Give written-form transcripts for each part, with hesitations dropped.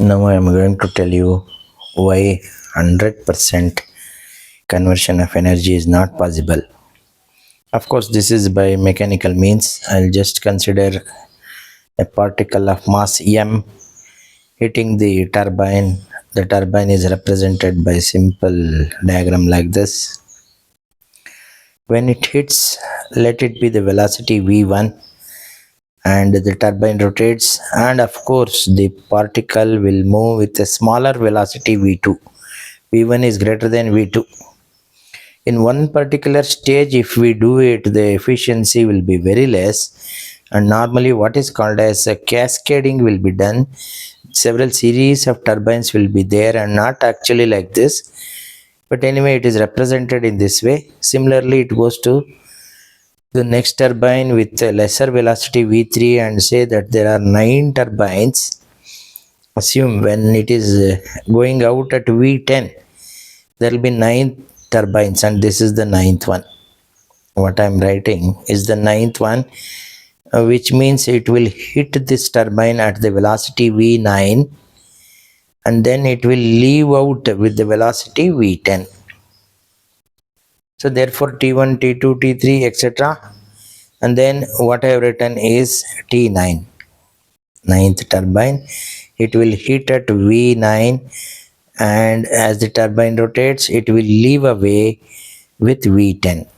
Now I am going to tell you why 100% conversion of energy is not possible. Of course, this is by mechanical means. I'll just consider a particle of mass m hitting the turbine. The turbine is represented by simple diagram like this. When it hits, let it be the velocity v1 and the turbine rotates, and of course the particle will move with a smaller velocity v2. v1 is greater than v2. In one particular stage, if we do it, the efficiency will be very less, and normally what is called as a cascading will be done. Several series of turbines will be there, and not actually like this, but anyway it is represented in this way. Similarly, it goes to the next turbine with a lesser velocity v3, and say that there are 9 turbines. Assume when it is going out at v10, there will be 9 turbines, and this is the ninth one. What I am writing is the ninth one, which means it will hit this turbine at the velocity v9, and then it will leave out with the velocity v10. So therefore t1, t2, t3, etc. And then what I have written is t9, ninth turbine. It will hit at v9, and as the turbine rotates, it will leave away with v10.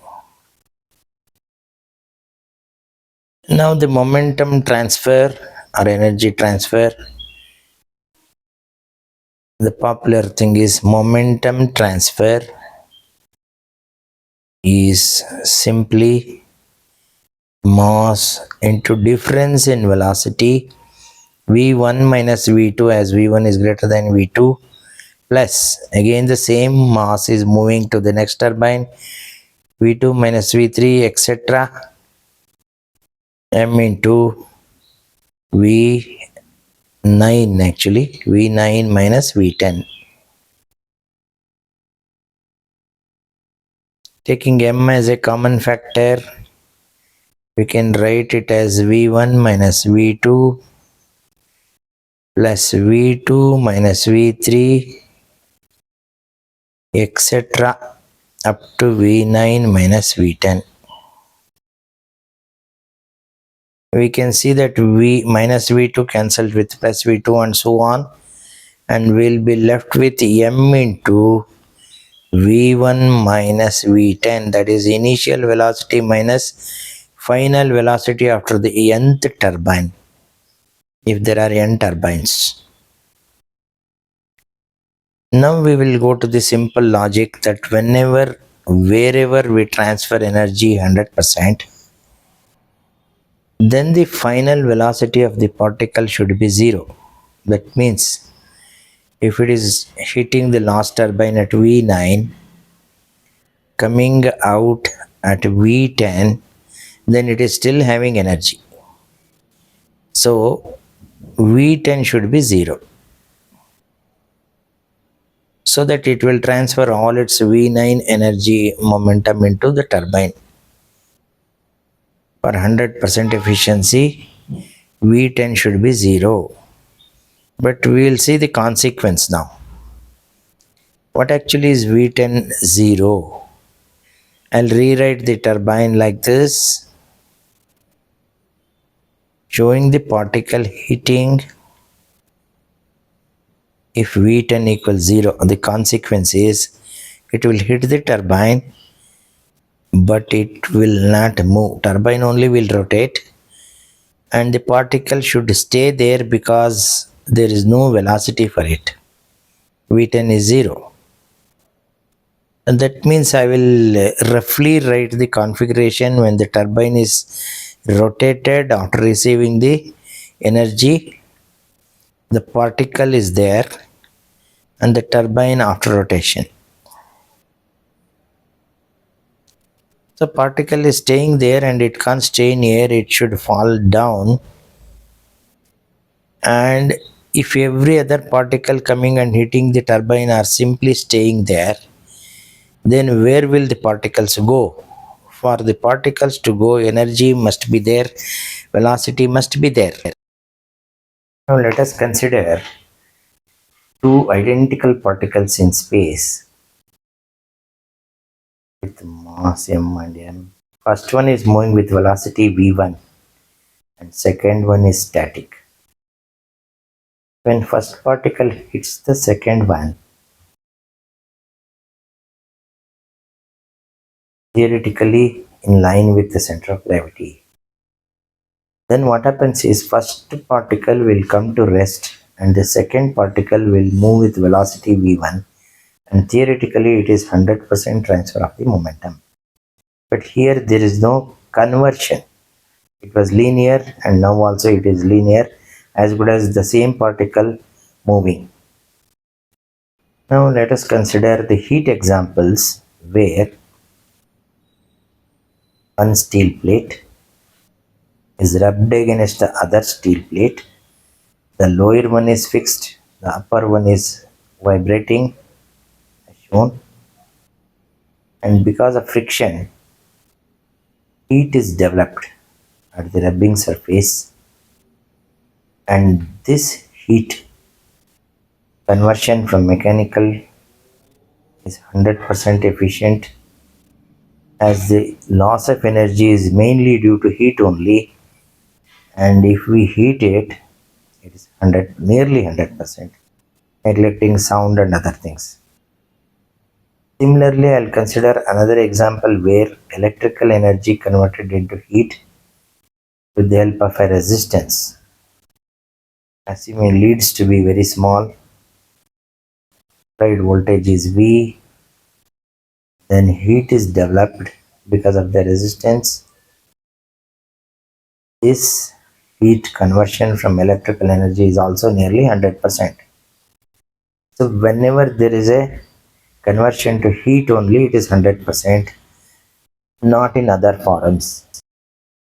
Now the momentum transfer or energy transfer, the popular thing is momentum transfer is simply mass into difference in velocity v1 minus v2, as v1 is greater than v2, plus again the same mass is moving to the next turbine, v2 minus v3, etc. m into v9, actually v9 minus v10. Taking m as a common factor, we can write it as v1 minus v2 plus v2 minus v3, etc. up to v9 minus v10. We can see that v minus v2 cancelled with plus v2 and so on, and we'll be left with m into v1 minus v10, that is initial velocity minus final velocity after the nth turbine, if there are n turbines. Now we will go to the simple logic that wherever we transfer energy 100%, then the final velocity of the particle should be 0. That means if it is hitting the last turbine at v9, coming out at v10, then it is still having energy. So v10 should be 0, so that it will transfer all its v9 energy momentum into the turbine. For 100% efficiency, v10 should be 0. But we will see the consequence now. What actually is v10 0? I'll rewrite the turbine like this, showing the particle hitting. If v10 equals 0, the consequence is it will hit the turbine, but it will not move. Turbine only will rotate, and the particle should stay there because there is no velocity for it. v10 is 0. And that means I will roughly write the configuration when the turbine is rotated after receiving the energy. The particle is there, and the turbine after rotation. The particle is staying there, and it can't stay in air, it should fall down. And if every other particle coming and hitting the turbine are simply staying there, then where will the particles go? For the particles to go, energy must be there, velocity must be there. Now let us consider two identical particles in space with mass m and m. First one is moving with velocity v1 and second one is static. When first particle hits the second one, theoretically in line with the center of gravity, then what happens is first particle will come to rest and the second particle will move with velocity v1, and theoretically it is 100% transfer of the momentum. But here there is no conversion. It was linear and now also it is linear, as good as the same particle moving. Now let us consider the heat examples where one steel plate is rubbed against the other steel plate. The lower one is fixed, the upper one is vibrating as shown, and because of friction, heat is developed at the rubbing surface, and this heat conversion from mechanical is 100% efficient, as the loss of energy is mainly due to heat only, and if we heat it, it is 100, nearly 100%, neglecting sound and other things. Similarly, I'll consider another example where electrical energy converted into heat with the help of a resistance. Assuming leads to be very small, applied voltage is V, then heat is developed because of the resistance. This heat conversion from electrical energy is also nearly 100%. So whenever there is a conversion to heat only, it is 100%, not in other forms.